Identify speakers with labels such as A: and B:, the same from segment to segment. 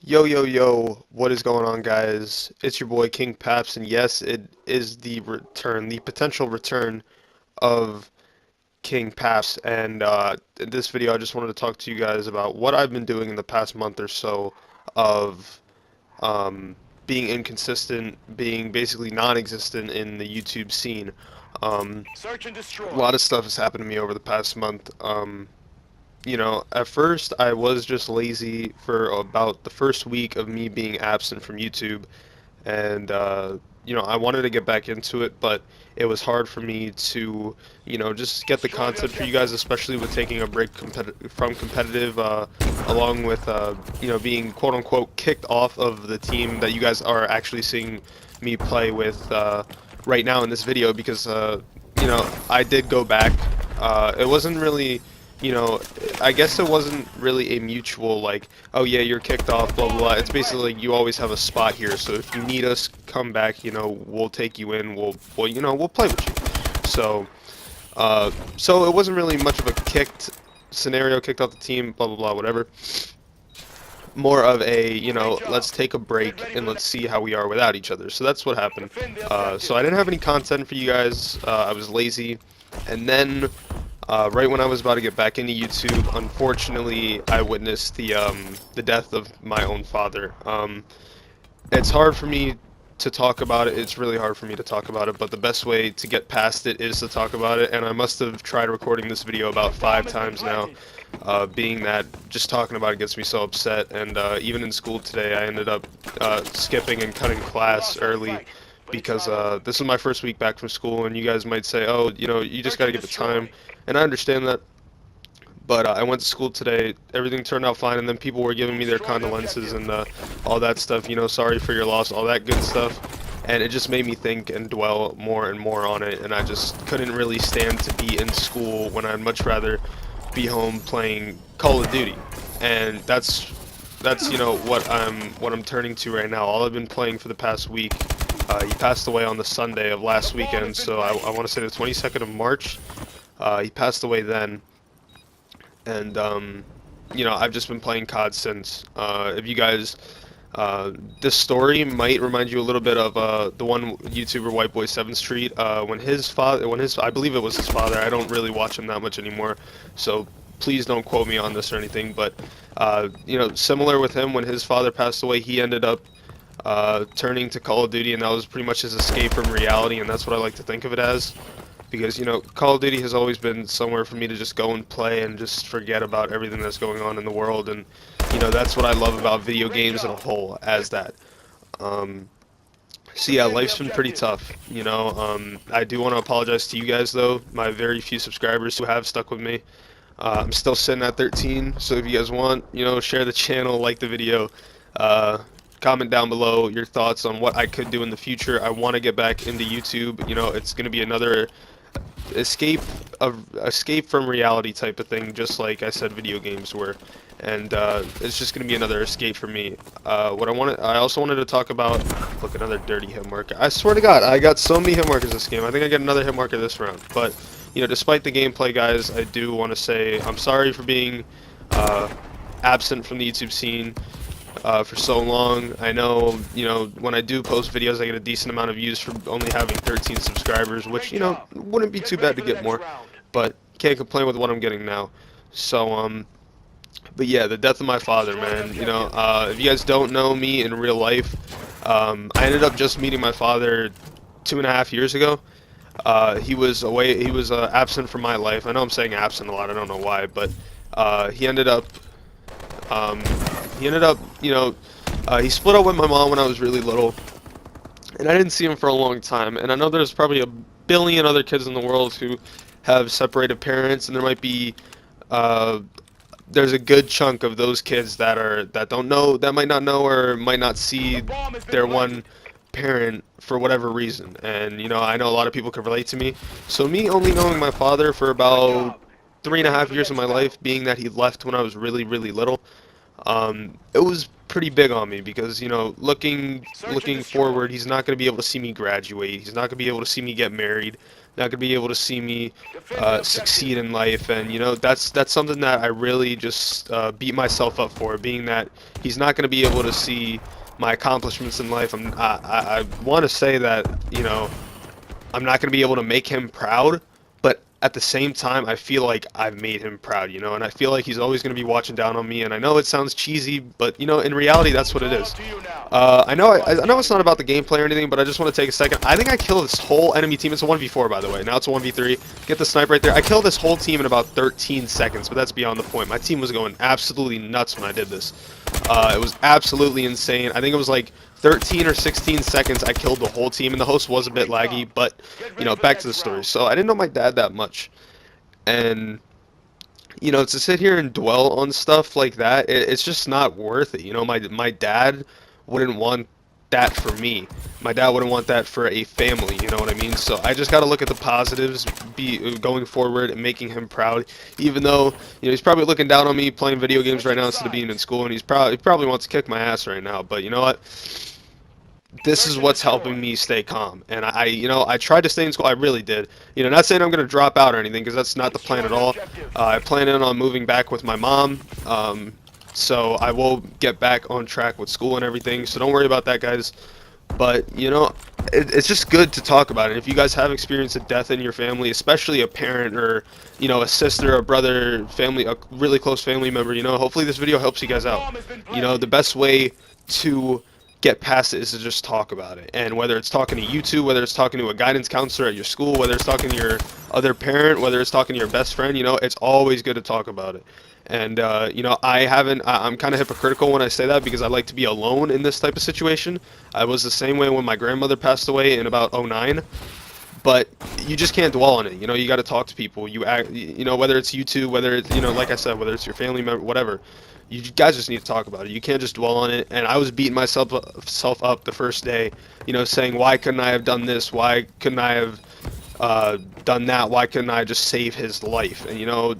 A: Yo, yo, yo, what is going on, guys? It's your boy King Paps, and yes, it is the return, the potential return of King Paps. And in this video, I just wanted to talk to you guys about what I've been doing in the past month or so of being inconsistent, being basically non existent in the YouTube scene.
B: Search and
A: A
B: destroy.
A: lot of stuff has happened to me over the past month. At first I was just lazy for about the first week of me being absent from YouTube, and I wanted to get back into it, but it was hard for me to, just get the
B: Destroy the
A: content for you guys,
B: objective.
A: especially with taking a break from competitive, along with, being quote unquote kicked off of the team that you guys are actually seeing me play with right now in this video, because, I did go back. It wasn't really, you know, I guess it wasn't really a mutual, like, oh yeah, you're kicked off, blah blah
B: Bomb
A: blah.
B: has
A: It's
B: been
A: basically
B: planted.
A: like you always have a spot here, so if you need us, come back. We'll take you in. We'll play with you. So it wasn't really much of a kicked scenario, kicked off the team, blah blah blah, whatever. More of a,
B: Great
A: let's
B: job.
A: take a
B: Get
A: break
B: ready
A: and
B: for the
A: let's see how we are without each other. So that's what happened.
B: defend the
A: So
B: objective.
A: I didn't have any content for you guys. I was lazy, and then right when I was about to get back into YouTube, unfortunately, I witnessed the death of my own father. It's hard for me to talk about it. It's really hard for me to talk about it, but the best way to get past it is to talk about it. And I must have tried recording this video about
B: Bomb
A: five
B: has been
A: times now,
B: planted.
A: being that just talking about it gets me so upset. And even in school today, I ended up skipping and cutting
B: We
A: class
B: lost that
A: early
B: fight, but it's
A: because
B: not over.
A: this is my first week back from school, and you guys might say, oh, you just
B: Search
A: got to
B: and
A: give it time.
B: destroy.
A: And I understand that, but I went to school today. Everything turned out fine, and then people were giving me their
B: Destroy the
A: condolences
B: objective.
A: and all that stuff. Sorry for your loss, all that good stuff. And it just made me think and dwell more and more on it. And I just couldn't really stand to be in school when I'd much rather be home playing Call of Duty. And that's what I'm turning to right now. All I've been playing for the past week. He passed away on the Sunday of
B: A
A: last
B: bomb has
A: weekend,
B: been
A: so I
B: planted.
A: want to say the 22nd of March. He passed away then, and I've just been playing COD since. If you guys, this story might remind you a little bit of the one YouTuber White Boy 7th Street. I believe it was his father. I don't really watch him that much anymore, so please don't quote me on this or anything. But similar with him, when his father passed away, he ended up turning to Call of Duty, and that was pretty much his escape from reality, and that's what I like to think of it as, because Call of Duty has always been somewhere for me to just go and play and just forget about everything that's going on in the world. And that's what I love about video
B: Great
A: games in a
B: job.
A: whole, as that. um so yeah,
B: Defend the
A: life's been pretty
B: objective.
A: tough. I do want to apologize to you guys, though, my very few subscribers who have stuck with me. I'm still sitting at 13, so if you guys want, share the channel, like the video, uh, comment down below your thoughts on what I could do in the future. I want to get back into YouTube. It's going to be another escape escape from reality type of thing, just like I said video games were. And it's just gonna be another escape for me. I also wanted to talk about, look, another dirty hit marker. I swear to God, I got so many hit markers this game. I think I get another hit marker this round. But despite the gameplay, guys, I do want to say I'm sorry for being uh, absent from the YouTube scene for so long. I know, when I do post videos, I get a decent amount of views for only having 13 subscribers, which,
B: Great job.
A: wouldn't be
B: Get
A: too
B: ready
A: bad to
B: for the
A: get
B: next
A: more,
B: round.
A: but can't complain with what I'm getting now. So, but yeah, the death of my father,
B: Destroy the
A: man.
B: objective.
A: If you guys don't know me in real life, I ended up just meeting my father 2.5 years ago. He was away. He was absent from my life. I know I'm saying absent a lot. I don't know why, but he ended up. Um, he ended up. He split up with my mom when I was really little, and I didn't see him for a long time. And I know there's probably a billion other kids in the world who have separated parents, and there might be. There's a good chunk of those kids that might not know or might not
B: A
A: see
B: bomb has been
A: their
B: planted.
A: one parent for whatever reason. And I know a lot of people can relate to me. So me only knowing my father for
B: Good
A: about
B: job. Get
A: three and a
B: ready
A: half
B: for the
A: years of
B: next
A: my
B: battle.
A: life, being that he left when I was really, really little, it was pretty big on me because, you know,
B: Search and
A: looking
B: destroy.
A: forward, he's not going to be able to see me graduate. He's not going to be able to see me get married. Not going to be able to see me
B: Defend the
A: succeed
B: objective.
A: in life. And, you know, that's something that I really just beat myself up for, being that he's not going to be able to see my accomplishments in life. I want to say that, you know, I'm not going to be able to make him proud, but at the same time, I feel like I've made him proud, you know, and I feel like he's always going to be watching down on me, and I know it sounds cheesy, but, you know, in reality, that's what it
B: It's all
A: is.
B: up to you now.
A: I know it's not about the gameplay or anything, but I just want to take a second. I think I killed this whole enemy team. It's a 1v4, by the way. Now it's a 1v3. Get the sniper right there. I killed this whole team in about 13 seconds, but that's beyond the point. My team was going absolutely nuts when I did this. It was absolutely insane. I think it was like 13 or 16 seconds I killed the whole team, and the host was a bit laggy, but,
B: Get
A: you
B: ready
A: know,
B: for the
A: back to the
B: next
A: story.
B: round.
A: So I didn't know my dad that much, and, you know, to sit here and dwell on stuff like that, it's just not worth it. You know, my dad wouldn't want that for me. My dad wouldn't want that for a family, you know what I mean? So I just got to look at the positives, be going forward and making him proud. Even though, you know, he's probably looking down on me playing video games right
B: Switching
A: now instead of being in
B: sides.
A: school, and he probably wants to kick my ass right now. But you know what? This is
B: Search and
A: what's
B: destroy.
A: helping me stay calm. And you know, I tried to stay in school. I really did. You know, not saying I'm going to drop out or anything, because that's not the plan
B: Destroy
A: at
B: the
A: all.
B: objective.
A: I plan on moving back with my mom. So I will get back on track with school and everything. So don't worry about that, guys. But, you know, it's just good to talk about it. If you guys have experienced a death in your family, especially a parent or, you know, a sister, a brother, family, a really close family member, you know, hopefully this video helps you guys out.
B: Bomb has been
A: You know, the
B: planted.
A: best way to get past it is to just talk about it. And whether it's talking to YouTube, whether it's talking to a guidance counselor at your school, whether it's talking to your other parent, whether it's talking to your best friend, you know, it's always good to talk about it. And, you know, I'm kind of hypocritical when I say that because I like to be alone in this type of situation. I was the same way when my grandmother passed away in about '09, but you just can't dwell on it. You know, you got to talk to people. You know, whether it's YouTube, whether it's, you know, like I said, whether it's your family member, whatever. You guys just need to talk about it. You can't just dwell on it. And I was beating myself up the first day, you know, saying, why couldn't I have done this? Why couldn't I have done that? Why couldn't I just save his life? And, you know,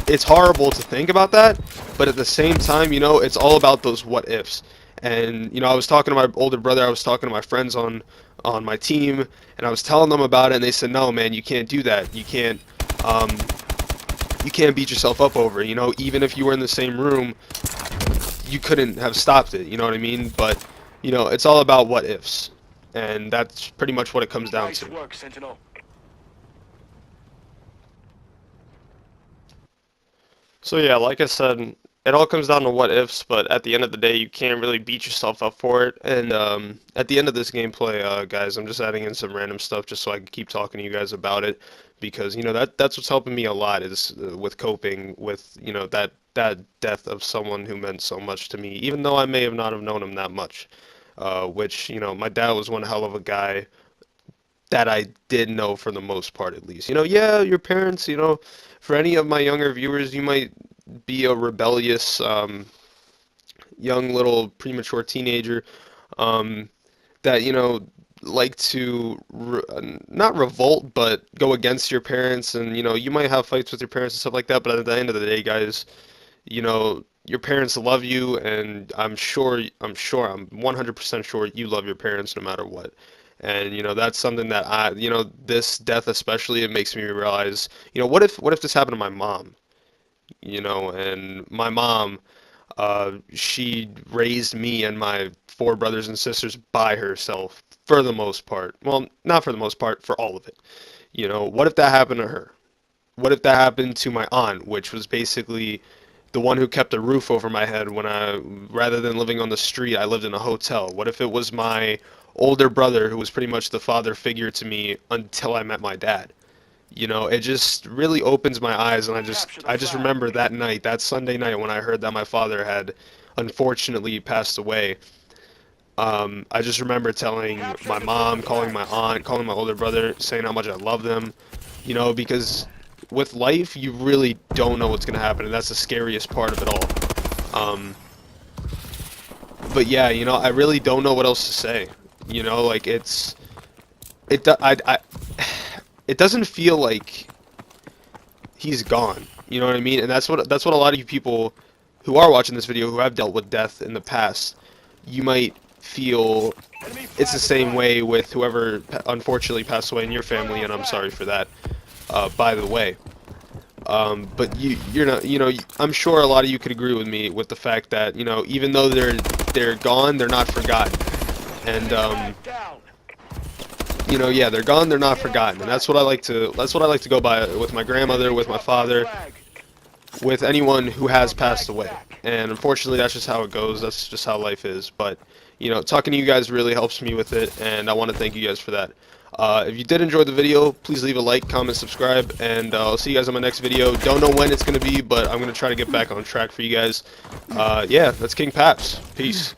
A: it's horrible to think about that, but at the same time, you know, it's all about those what ifs. And, you know, I was talking to my older brother, I was talking to my friends on my team, and I was telling them about it, and they said, no, man, you can't do that. Um, you can't beat yourself up over it. You know, even if you were in the same room, you couldn't have stopped it. You know what I mean? But, you know, it's all about what ifs, and that's pretty much what it comes down
B: Nice
A: to.
B: work, Sentinel.
C: So yeah, like I said, it all comes down to what ifs, but at the end of the day, you can't really beat yourself up for it. And at the end of this gameplay, guys, I'm just adding in some random stuff just so I can keep talking to you guys about it, because you know that's what's helping me a lot is with coping with, you know, that death of someone who meant so much to me, even though I may have not have known him that much. Which, you know, my dad was one hell of a guy that I did know for the most part, at least. You know, yeah, your parents, you know, for any of my younger viewers, you might be a rebellious, young little premature teenager, um, that, you know, like to not revolt, but go against your parents. And, you know, you might have fights with your parents and stuff like that. But at the end of the day, guys, you know, your parents love you, and I'm 100% sure you love your parents no matter what. And you know, that's something that you know, this death especially, it makes me realize, you know, what if this happened to my mom? You know, and my mom, she raised me and my four brothers and sisters by herself for the most part. Well, not for the most part, for all of it. You know, what if that happened to her? What if that happened to my aunt, which was basically the one who kept a roof over my head when rather than living on the street, I lived in a hotel? What if it was my older brother who was pretty much the father figure to me until I met my dad? You know, it just really opens my eyes, and
B: Capture the
A: I just
B: flag.
A: remember that night, that Sunday night when I heard that my father had unfortunately passed away. I just remember telling
B: Capture
A: my
B: and defend the
A: mom, calling my
B: flags.
A: aunt, calling my older brother, saying how much I love them, you know, because with life, you really don't know what's going to happen, and that's the scariest part of it all. But yeah, you know, I really don't know what else to say. You know, like I it doesn't feel like he's gone. You know what I mean? And that's what a lot of you people who are watching this video who have dealt with death in the past, you might feel
B: Enemy
A: it's the
B: flag
A: same
B: flag.
A: way with whoever unfortunately passed away in your family, and I'm sorry for that, by the way. But you're not, I'm sure a lot of you could agree with me with the fact that, even though they're gone, they're not forgotten. And,
B: Flag down.
A: yeah, they're gone, they're not forgotten. And that's what I like to go by with my grandmother, with my father,
B: Flag.
A: with anyone who has passed away. And unfortunately, that's just how it goes. That's just how life is. But, talking to you guys really helps me with it, and I want to thank you guys for that. If you did enjoy the video, please leave a like, comment, subscribe, and I'll see you guys on my next video. Don't know when it's going to be, but I'm going to try to get back on track for you guys. Yeah, that's King Paps. Peace.